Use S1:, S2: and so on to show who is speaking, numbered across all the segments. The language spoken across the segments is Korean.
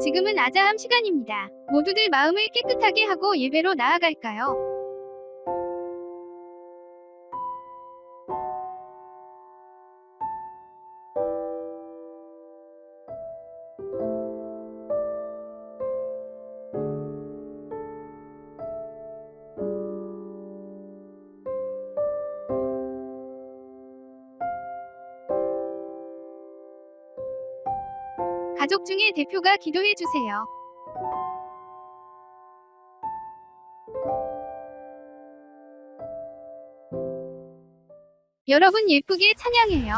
S1: 지금은 아자함 시간입니다. 모두들 마음을 깨끗하게 하고 예배로 나아갈까요? 가족 중에 대표가 기도해 주세요. 여러분 예쁘게 찬양해요.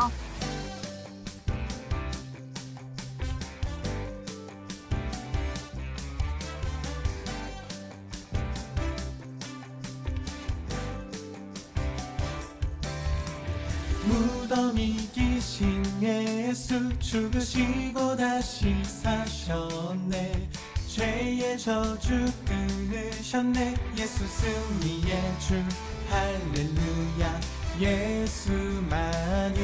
S2: 무덤이 기신 예수 죽으시고 다시 사셨네. 죄의 저주 끊으셨네. 예수 승리의 주 할렐루야. 예수 만유의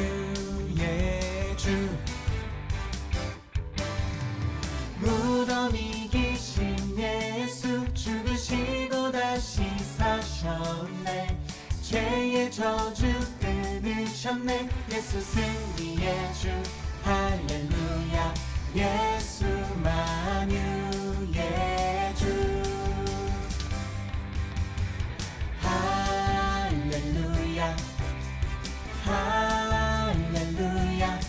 S2: 주. 무덤이 기신 예수 죽으시고 다시 사셨네. 죄의 저주 끊으셨네. 예수 승리의 주 할렐루야. 예수 만유의 주 할렐루야. 할렐루야.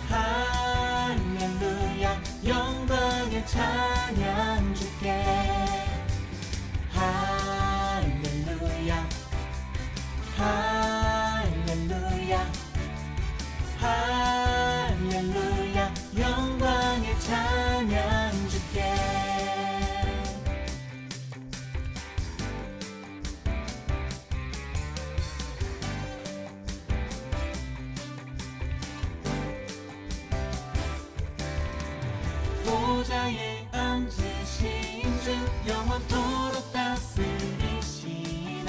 S2: 할렐루야. 영광의 찬양 주께. 할렐루야. 할렐루야. 할렐루야. 영광의 찬양 주께. 보좌에 앉으신 주 영원토록 다스리시네.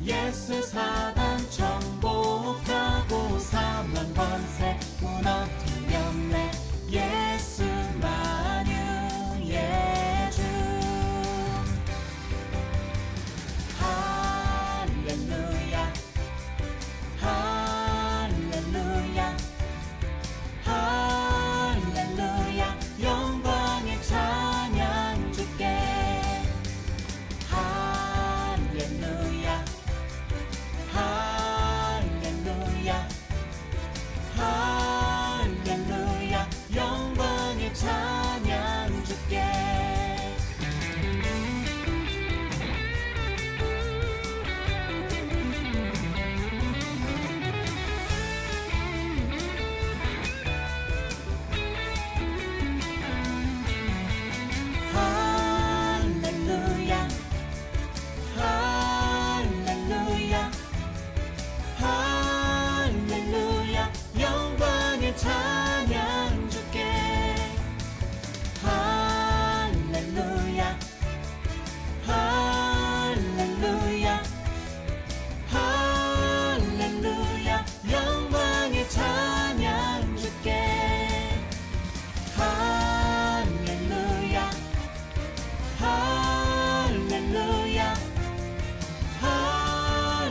S2: 예수 사단 정복하고 사망 권세 무너뜨렸네. 예수 만유의 주 할렐루야. 할렐루야. 할렐루야. 영광의 찬양 주께. 할렐루야. 할렐루야. 할렐루야. 영광의 찬양 주께. 할렐루야. 할렐루야. 할렐루야. 영광의 찬양 주께. 할렐루야. 할렐루야. 할렐루야. 영광의 찬양 주께. 할렐루야. 할렐루야.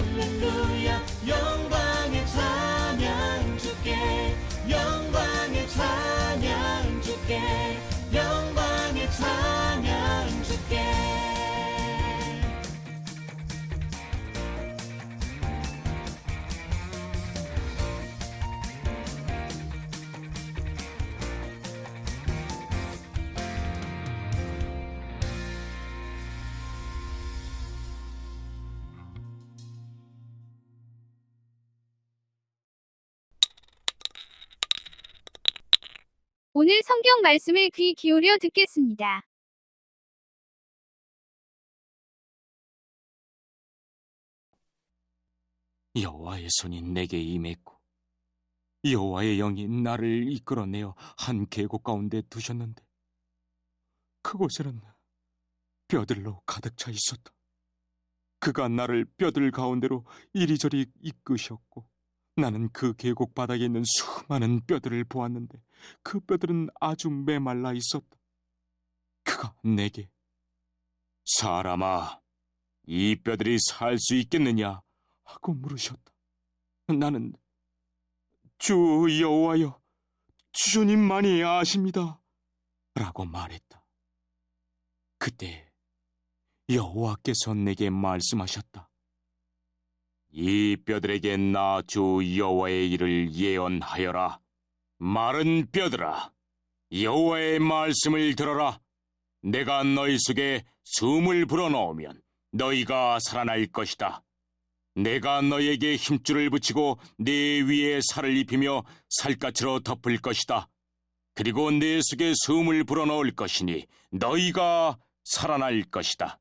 S2: 할렐루야. 영광의 찬양 주께. 영광의 찬양 주께. 영광의 찬양 주께.
S1: 오늘 성경 말씀을 귀 기울여 듣겠습니다.
S3: 여호와의 손이 내게 임했고 여호와의 영이 나를 이끌어내어 한 계곡 가운데 두셨는데 그곳에는 뼈들로 가득 차 있었다. 그가 나를 뼈들 가운데로 이리저리 이끄셨고 나는 그 계곡 바닥에 있는 수많은 뼈들을 보았는데 그 뼈들은 아주 메말라 있었다. 그가 내게 사람아, 이 뼈들이 살 수 있겠느냐 하고 물으셨다. 나는 주 여호와여, 주님만이 아십니다 라고 말했다. 그때 여호와께서 내게 말씀하셨다. 이 뼈들에게 나 주 여호와의 일을 예언하여라. 마른 뼈들아, 여호와의 말씀을 들어라. 내가 너희 속에 숨을 불어넣으면 너희가 살아날 것이다. 내가 너희에게 힘줄을 붙이고 네 위에 살을 입히며 살갗으로 덮을 것이다. 그리고 내 속에 숨을 불어넣을 것이니 너희가 살아날 것이다.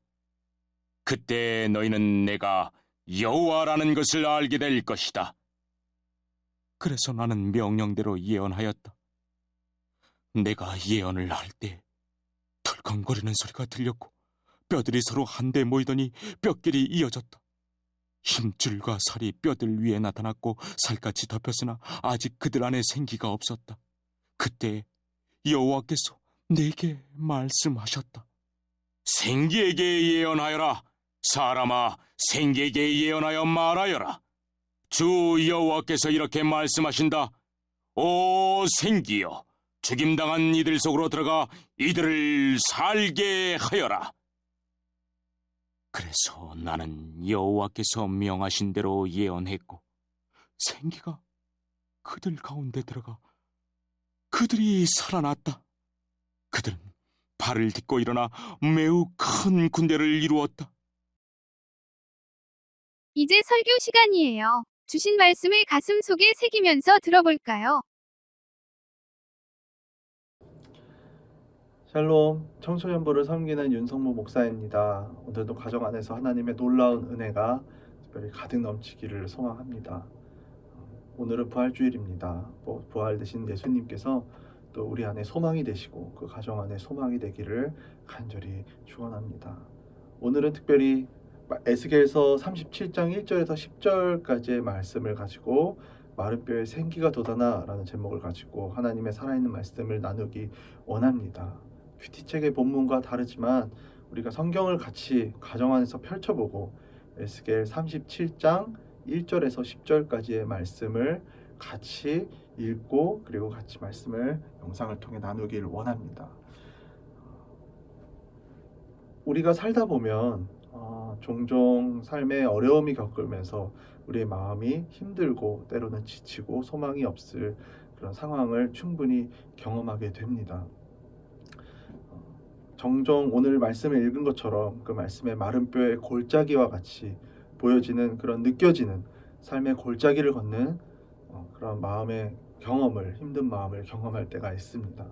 S3: 그때 너희는 내가 여호와라는 것을 알게 될 것이다. 그래서 나는 명령대로 예언하였다. 내가 예언을 할 때 덜컹거리는 소리가 들렸고 뼈들이 서로 한데 모이더니 뼈끼리 이어졌다. 힘줄과 살이 뼈들 위에 나타났고 살갗이 덮였으나 아직 그들 안에 생기가 없었다. 그때 여호와께서 내게 말씀하셨다. 생기에게 예언하여라. 사람아, 생기에게 예언하여 말하여라. 주 여호와께서 이렇게 말씀하신다. 오 생기여, 죽임당한 이들 속으로 들어가 이들을 살게 하여라. 그래서 나는 여호와께서 명하신 대로 예언했고 생기가 그들 가운데 들어가 그들이 살아났다. 그들은 발을 딛고 일어나 매우 큰 군대를 이루었다.
S1: 이제 설교 시간이에요. 주신 말씀을 가슴 속에 새기면서 들어볼까요?
S4: 샬롬, 청소년부를 섬기는 윤성모 목사입니다. 오늘도 가정 안에서 하나님의 놀라운 은혜가 특별히 가득 넘치기를 소망합니다. 오늘은 부활주일입니다. 부활 되신 예수님께서 또 우리 안에 소망이 되시고 그 가정 안에 소망이 되기를 간절히 축원합니다. 오늘은 특별히 에스겔서 37장 1절에서 10절까지의 말씀을 가지고 마른 뼈에 생기가 돋아나 라는 제목을 가지고 하나님의 살아있는 말씀을 나누기 원합니다. 큐티책의 본문과 다르지만 우리가 성경을 같이 가정 안에서 펼쳐보고 에스겔 37장 1절에서 10절까지의 말씀을 같이 읽고 그리고 같이 말씀을 영상을 통해 나누기를 원합니다. 우리가 살다 보면 종종 삶에 어려움이 겪으면서 우리의 마음이 힘들고 때로는 지치고 소망이 없을 그런 상황을 충분히 경험하게 됩니다. 종종 오늘 말씀을 읽은 것처럼 그 말씀의 마른 뼈의 골짜기와 같이 보여지는 그런 느껴지는 삶의 골짜기를 걷는 그런 마음의 경험을, 힘든 마음을 경험할 때가 있습니다.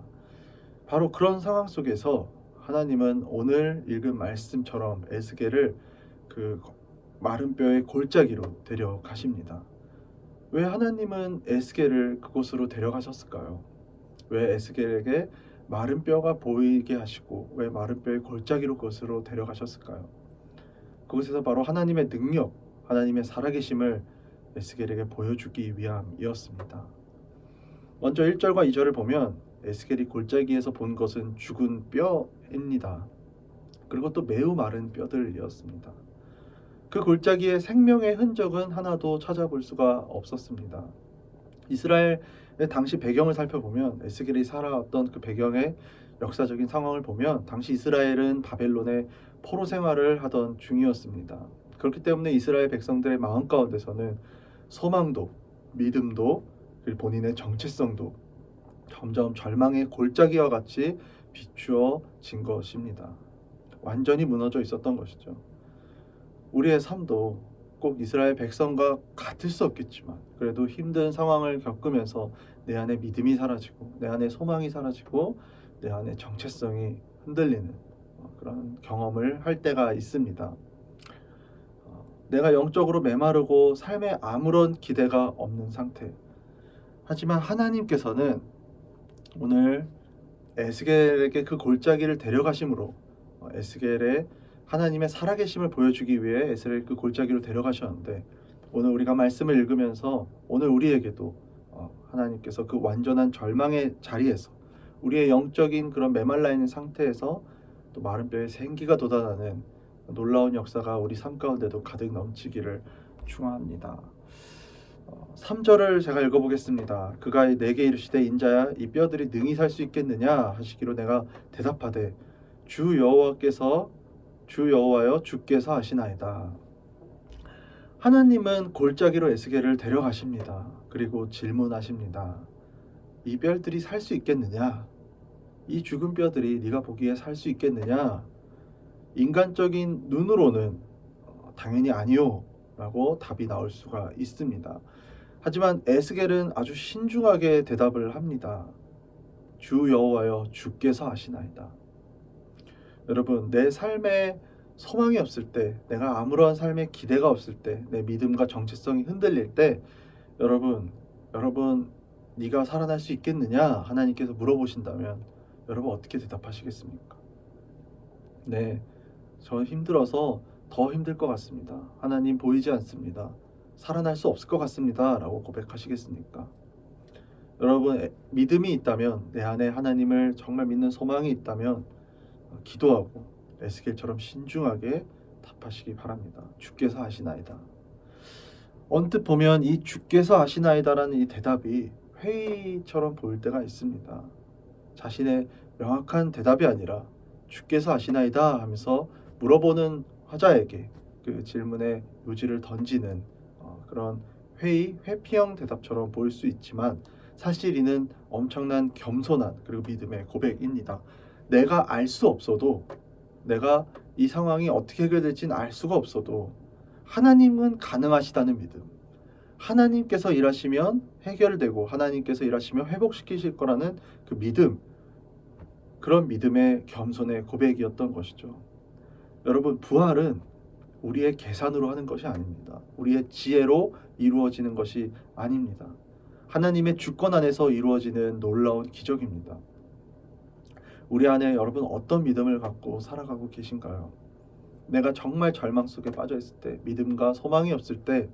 S4: 바로 그런 상황 속에서 하나님은 오늘 읽은 말씀처럼 에스겔을 그 마른 뼈의 골짜기로 데려가십니다. 왜 하나님은 에스겔을 그곳으로 데려가셨을까요? 왜 에스겔에게 마른 뼈가 보이게 하시고 왜 마른 뼈의 골짜기로 그곳으로 데려가셨을까요? 그곳에서 바로 하나님의 능력, 하나님의 살아계심을 에스겔에게 보여주기 위함이었습니다. 먼저 1절과 2절을 보면 에스겔이 골짜기에서 본 것은 죽은 뼈입니다. 그리고 또 매우 마른 뼈들이었습니다. 그 골짜기에 생명의 흔적은 하나도 찾아볼 수가 없었습니다. 이스라엘의 당시 배경을 살펴보면 에스겔이 살아왔던 그 배경의 역사적인 상황을 보면 당시 이스라엘은 바벨론의 포로 생활을 하던 중이었습니다. 그렇기 때문에 이스라엘 백성들의 마음 가운데서는 소망도 믿음도 그리고 본인의 정체성도 점점 절망의 골짜기와 같이 비추어진 것입니다. 완전히 무너져 있었던 것이죠. 우리의 삶도 꼭 이스라엘 백성과 같을 수 없겠지만 그래도 힘든 상황을 겪으면서 내 안에 믿음이 사라지고 내 안에 소망이 사라지고 내 안에 정체성이 흔들리는 그런 경험을 할 때가 있습니다. 내가 영적으로 메마르고 삶에 아무런 기대가 없는 상태. 하지만 하나님께서는 오늘 에스겔에게 그 골짜기를 데려가심으로 에스겔의 하나님의 살아계심을 보여주기 위해 에스겔을 그 골짜기로 데려가셨는데 오늘 우리가 말씀을 읽으면서 오늘 우리에게도 하나님께서 그 완전한 절망의 자리에서 우리의 영적인 그런 메말라 있는 상태에서 또 마른 뼈에 생기가 돋아나는 놀라운 역사가 우리 삶 가운데도 가득 넘치기를 축원합니다. 3절을 제가 읽어보겠습니다. 그가 내게 이르시되 인자야 이 뼈들이 능히 살 수 있겠느냐 하시기로 내가 대답하되 주 여호와여 주께서 하시나이다. 하나님은 골짜기로 에스겔을 데려가십니다. 그리고 질문하십니다. 이 뼈들이 살 수 있겠느냐? 이 죽은 뼈들이 네가 보기에 살 수 있겠느냐? 인간적인 눈으로는 당연히 아니요 라고 답이 나올 수가 있습니다. 하지만 에스겔은 아주 신중하게 대답을 합니다. 주 여호와여 주께서 하시나이다. 여러분, 내 삶에 소망이 없을 때, 내가 아무런 삶의 기대가 없을 때, 내 믿음과 정체성이 흔들릴 때 여러분 네가 살아날 수 있겠느냐 하나님께서 물어보신다면 여러분 어떻게 대답하시겠습니까? 네, 저는 힘들어서 더 힘들 것 같습니다. 하나님 보이지 않습니다. 살아날 수 없을 것 같습니다 라고 고백하시겠습니까? 여러분, 믿음이 있다면, 내 안에 하나님을 정말 믿는 소망이 있다면 기도하고 에스겔처럼 신중하게 답하시기 바랍니다. 주께서 하시나이다. 언뜻 보면 이 주께서 하시나이다라는 이 대답이 회의처럼 보일 때가 있습니다. 자신의 명확한 대답이 아니라 주께서 하시나이다 하면서 물어보는 화자에게 그 질문의 요지를 던지는 그런 회피형 대답처럼 보일 수 있지만 사실 이는 엄청난 겸손한 그리고 믿음의 고백입니다. 내가 알 수 없어도, 내가 이 상황이 어떻게 해결될지는 알 수가 없어도 하나님은 가능하시다는 믿음, 하나님께서 일하시면 해결되고 하나님께서 일하시면 회복시키실 거라는 그 믿음, 그런 믿음의 겸손의 고백이었던 것이죠. 여러분, 부활은 우리의 계산으로 하는 것이 아닙니다. 우리의 지혜로 이루어지는 것이 아닙니다. 하나님의 주권 안에서 이루어지는 놀라운 기적입니다. 우리 안에 여러분 어떤 믿음을 갖고 살아가고 계신가요? 내가 정말 절망 속에 빠져 있을 때, 믿음과 소망이 없을 때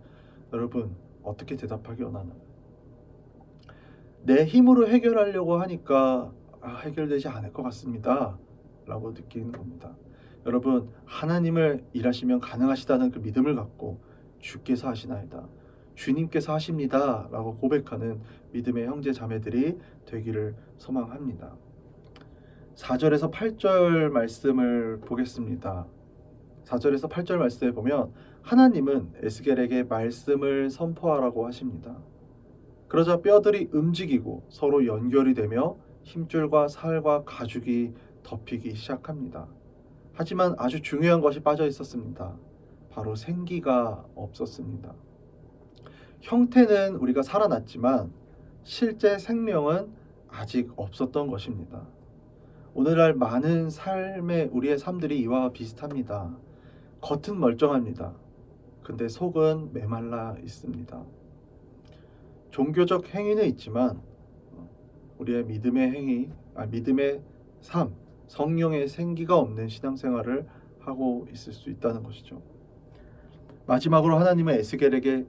S4: 여러분 어떻게 대답하기 원하나요? 내 힘으로 해결하려고 하니까 해결되지 않을 것 같습니다 라고 느끼는 겁니다. 여러분, 하나님을 일하시면 가능하시다는 그 믿음을 갖고 주께서 하시나이다, 주님께서 하십니다 라고 고백하는 믿음의 형제 자매들이 되기를 소망합니다. 4절에서 8절 말씀을 보겠습니다. 4절에서 8절 말씀에 보면 하나님은 에스겔에게 말씀을 선포하라고 하십니다. 그러자 뼈들이 움직이고 서로 연결이 되며 힘줄과 살과 가죽이 덮이기 시작합니다. 하지만 아주 중요한 것이 빠져 있었습니다. 바로 생기가 없었습니다. 형태는 우리가 살아났지만 실제 생명은 아직 없었던 것입니다. 오늘날 많은 삶의 우리의 삶들이 이와 비슷합니다. 겉은 멀쩡합니다. 근데 속은 메말라 있습니다. 종교적 행위는 있지만 우리의 믿음의 삶, 성령의 생기가 없는 신앙생활을 하고 있을 수 있다는 것이죠. 마지막으로 하나님은 에스겔에게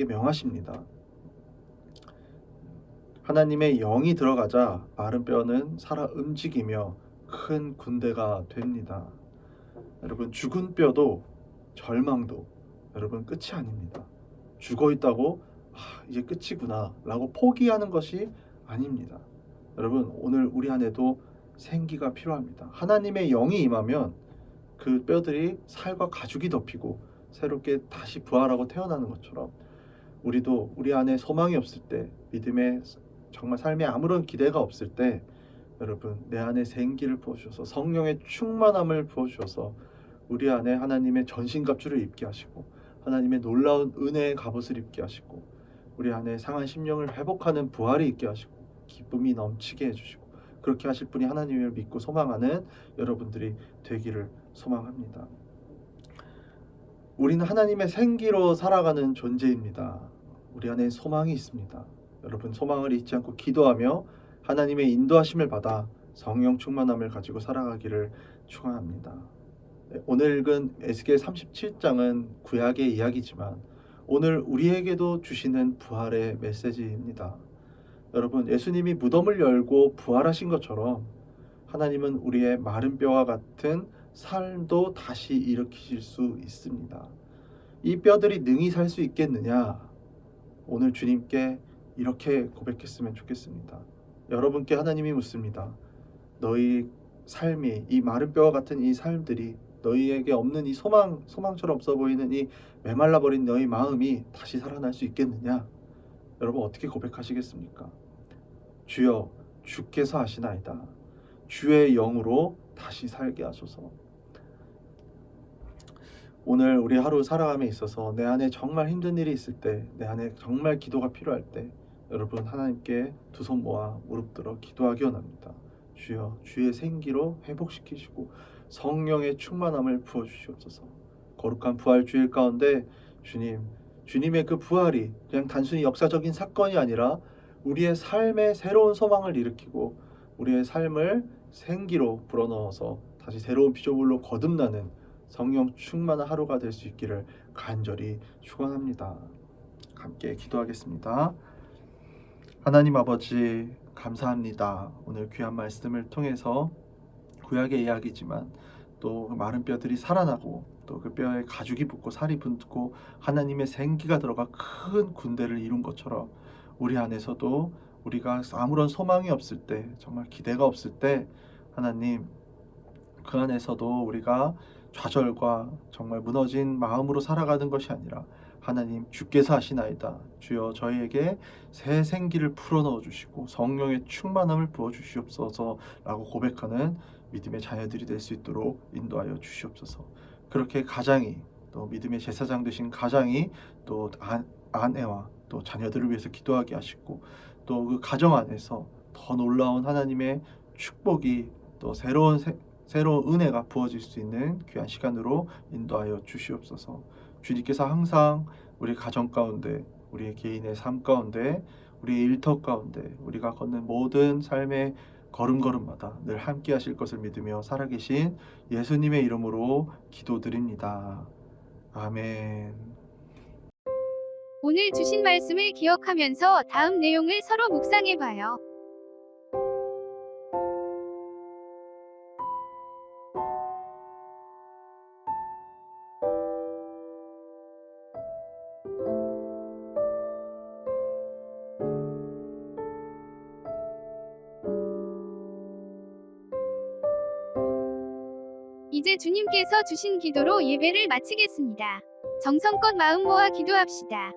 S4: 명하십니다. 하나님의 영이 들어가자 마른 뼈는 살아 움직이며 큰 군대가 됩니다. 여러분, 죽은 뼈도 절망도 여러분 끝이 아닙니다. 죽어 있다고 이제 끝이구나 라고 포기하는 것이 아닙니다. 여러분, 오늘 우리 안에도 생기가 필요합니다. 하나님의 영이 임하면 그 뼈들이 살과 가죽이 덮이고 새롭게 다시 부활하고 태어나는 것처럼 우리도 우리 안에 소망이 없을 때, 믿음의 정말 삶에 아무런 기대가 없을 때 여러분 내 안에 생기를 부어주셔서 성령의 충만함을 부어주셔서 우리 안에 하나님의 전신갑주를 입게 하시고 하나님의 놀라운 은혜의 갑옷을 입게 하시고 우리 안에 상한 심령을 회복하는 부활이 있게 하시고 기쁨이 넘치게 해주시고 그렇게 하실 분이 하나님을 믿고 소망하는 여러분들이 되기를 소망합니다. 우리는 하나님의 생기로 살아가는 존재입니다. 우리 안에 소망이 있습니다. 여러분, 소망을 잊지 않고 기도하며 하나님의 인도하심을 받아 성령 충만함을 가지고 살아가기를 축원합니다. 오늘 읽은 에스겔 37장은 구약의 이야기지만 오늘 우리에게도 주시는 부활의 메시지입니다. 여러분, 예수님이 무덤을 열고 부활하신 것처럼 하나님은 우리의 마른 뼈와 같은 삶도 다시 일으키실 수 있습니다. 이 뼈들이 능히 살 수 있겠느냐? 오늘 주님께 이렇게 고백했으면 좋겠습니다. 여러분께 하나님이 묻습니다. 너희 삶이, 이 마른 뼈와 같은 이 삶들이, 너희에게 없는 이 소망처럼 없어 보이는 이 메말라 버린 너희 마음이 다시 살아날 수 있겠느냐? 여러분 어떻게 고백하시겠습니까? 주여, 주께서 하시나이다. 주의 영으로 다시 살게 하소서. 오늘 우리 하루 살아감에 있어서 내 안에 정말 힘든 일이 있을 때, 내 안에 정말 기도가 필요할 때, 여러분 하나님께 두 손 모아 무릎 들어 기도하기 원합니다. 주여, 주의 생기로 회복시키시고 성령의 충만함을 부어주시옵소서. 거룩한 부활 주일 가운데 주님의 그 부활이 그냥 단순히 역사적인 사건이 아니라 우리의 삶에 새로운 소망을 일으키고 우리의 삶을 생기로 불어넣어서 다시 새로운 피조물로 거듭나는 성령 충만한 하루가 될 수 있기를 간절히 축원합니다. 함께 기도하겠습니다. 하나님 아버지, 감사합니다. 오늘 귀한 말씀을 통해서 구약의 이야기지만 또 그 마른 뼈들이 살아나고 또 그 뼈에 가죽이 붙고 살이 붙고 하나님의 생기가 들어가 큰 군대를 이룬 것처럼 우리 안에서도 우리가 아무런 소망이 없을 때, 정말 기대가 없을 때 하나님, 그 안에서도 우리가 좌절과 정말 무너진 마음으로 살아가는 것이 아니라 하나님, 주께서 하시나이다. 주여, 저희에게 새 생기를 풀어넣어 주시고 성령의 충만함을 부어 주시옵소서 라고 고백하는 믿음의 자녀들이 될 수 있도록 인도하여 주시옵소서. 그렇게 가장이, 또 믿음의 제사장 되신 가장이 또 아내와 또 자녀들을 위해서 기도하게 하시고 또 그 가정 안에서 더 놀라운 하나님의 축복이 또 새로운 은혜가 부어질 수 있는 귀한 시간으로 인도하여 주시옵소서. 주님께서 항상 우리 가정 가운데, 우리의 개인의 삶 가운데, 우리의 일터 가운데, 우리가 걷는 모든 삶의 걸음걸음마다 늘 함께 하실 것을 믿으며 살아계신 예수님의 이름으로 기도드립니다. 아멘.
S1: 오늘 주신 말씀을 기억하면서 다음 내용을 서로 묵상해봐요. 이제 주님께서 주신 기도로 예배를 마치겠습니다. 정성껏 마음 모아 기도합시다.